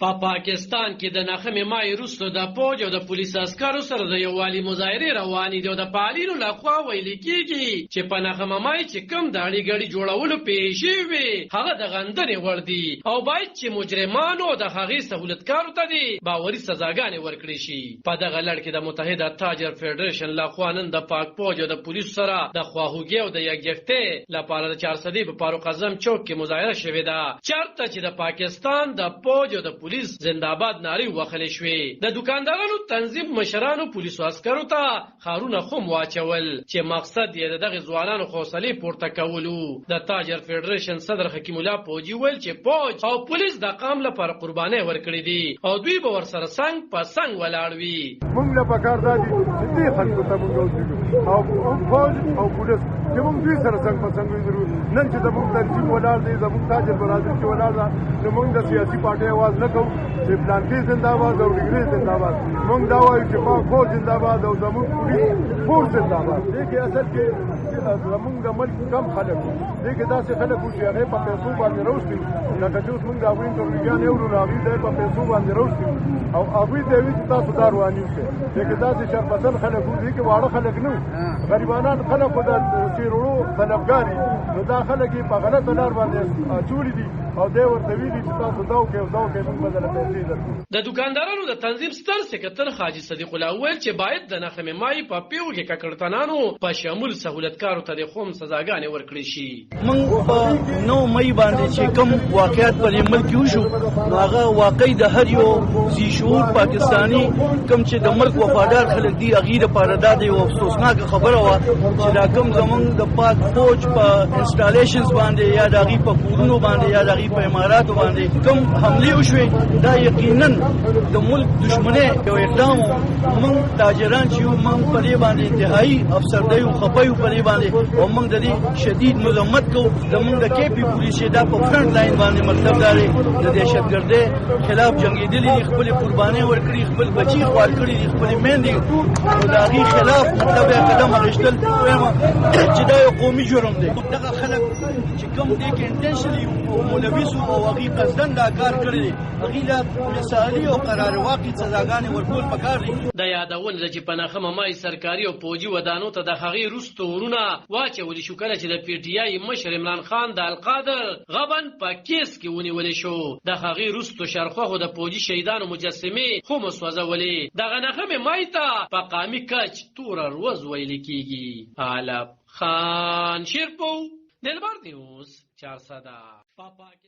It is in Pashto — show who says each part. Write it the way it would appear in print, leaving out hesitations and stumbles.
Speaker 1: په پاکستان کې د ناخمې مای وروسته د پوج او د پولیس عسکرو سره د یووالي مظاهرې روانې دي او د فعالینو لخوا ویل کېږي چې په ناخمه مای چې کم د اړیګړي جوړولو پیښې وي هغه د غندنې وړ دي او باید چې مجرمانو د هغې سهولتکارو ته دي باوري سزاګانې ورکړي شي. په دغه لړ کې د متحده تاجر فدریشن لخوا نن د پاک پوج او د پولیسو سره د خواخوږۍ او د یکجهتۍ لپاره د 400 په فاروق اعظم چوک کې مظاهره شوې ده، چېرته چې د پاکستان د پوج او د پولیس زنده‌باد نارې وهلې شوې. د دکاندارانو تنظیم مشرانو پولیسو عسکرو ته خارونه خم واچول چې مقصد یې دغه ځوانانو حوصلې پورته کولو. د تاجر فدریشن صدر حکیم الله پوجي ویل چې پوج او پولیس د قام لپاره قربانۍ ورکړي دي او دوی به ورسره څنګ په څنګ ولاړ وي.
Speaker 2: موږ له پکار دادي چې دې خلکو ته موږ او پوج او پولیس چې موږ دوی سره څنګ په څنګ وي. نن چې زموږ تنظیم ولاړ دی، زموږ تاجر برادر چې ولاړ ده، نو موږ د سیاسي پارټۍ اواز نه کوو چې پلانکي زنده‌باد او ډیګري زنده‌باد. موږ دا وایو چې پوج زنده‌باد او زموږ پولیس فورس زنده‌باد. دې کې اصل کې زموږ د ملک کم خلک وو، دې کې داسې خلک وو چې هغې په پیسو باندې راوستي، لکه چې اوس موږ د هغوی تبلیغیان اورو، نو هغوی دی په پیسو باندې راوستي او هغوی ته وي چې تاسو دا رواني اوسئ. دې کې داسې شرپسند خلک وو، دې کې واړه خلک نه وو، غریبانان خلک وو، د تېروړو طلبګار وي. نو دا خلک یې په غلطه لار باندې اچولي دي او دی ورته ویلي چې تاسو دا وکړئ او دا وکړئ، موږ به درله پیسې درکړو.
Speaker 1: د دکاندارانو د تنظیم ستر سکرتر حاجي صدیق الله وویل چې باید د ناخمې مای په پیو کې ککړتنانو په شمول سهولتکارو ته د خم سزاګانې ورکړي شي.
Speaker 3: موږ په 9 مای باندې چې کوم واقعیت پر ملک کې وشو، نو هغه واقعي د هر یو ذي شعور پاکستاني کوم چې د ملک وفادار خلک دي هغې دپاره دا د یو افسوسناکه خبره وه چې دا کوم زموږ د پاک فوج په انسټالیشنز باندې یا د هغې په کورونو باندې یا د هغې په عماراتو باندې کوم حملې وشوې، دا یقینا د ملک دشمنۍ یو اقدام و. موږ تاجران چې یو موږ په دې باندې انتهایي افسرده یو، خفه یو په دې باندې او موږ د دې شدید مذمت کوو. زموږ د کې پي پولیس چې دا په فرنټ لاین باندې مطلب دا دی د دهشتګردۍ خلاف جنګېدلي دي، خپلې قربانۍ ورکړي، خپل بچي خوار کړي دي، خپلې میندې او د هغې خلاف مطلب یې قدم اخیستل وایم چې دا یو قومي جرم دی. دغه خلک چې کوم دې کې انټنشنلي ملوث وو او هغې قصدن دا کار کړی دی، هغې له مثالي او قرار واقع سزاګانې ورکول پکار دي.
Speaker 1: د یادونه ده چې په ناخمه مای سرکاري او پوجي ودانو ته د هغې وروسته ورونه واچولي شو کله چې د پي ټي آی مشر عمران خان د القادر غبن په کیس کې ونیولی شو. د هغې وروسته شرخواخو د پوجي شهیدانو مجسمې هم وسوځولې. دغه ناخمې مای ته په قامي کچ توره روز ویل کېږي. علب خان شیرپو، دلبر نیوز 400.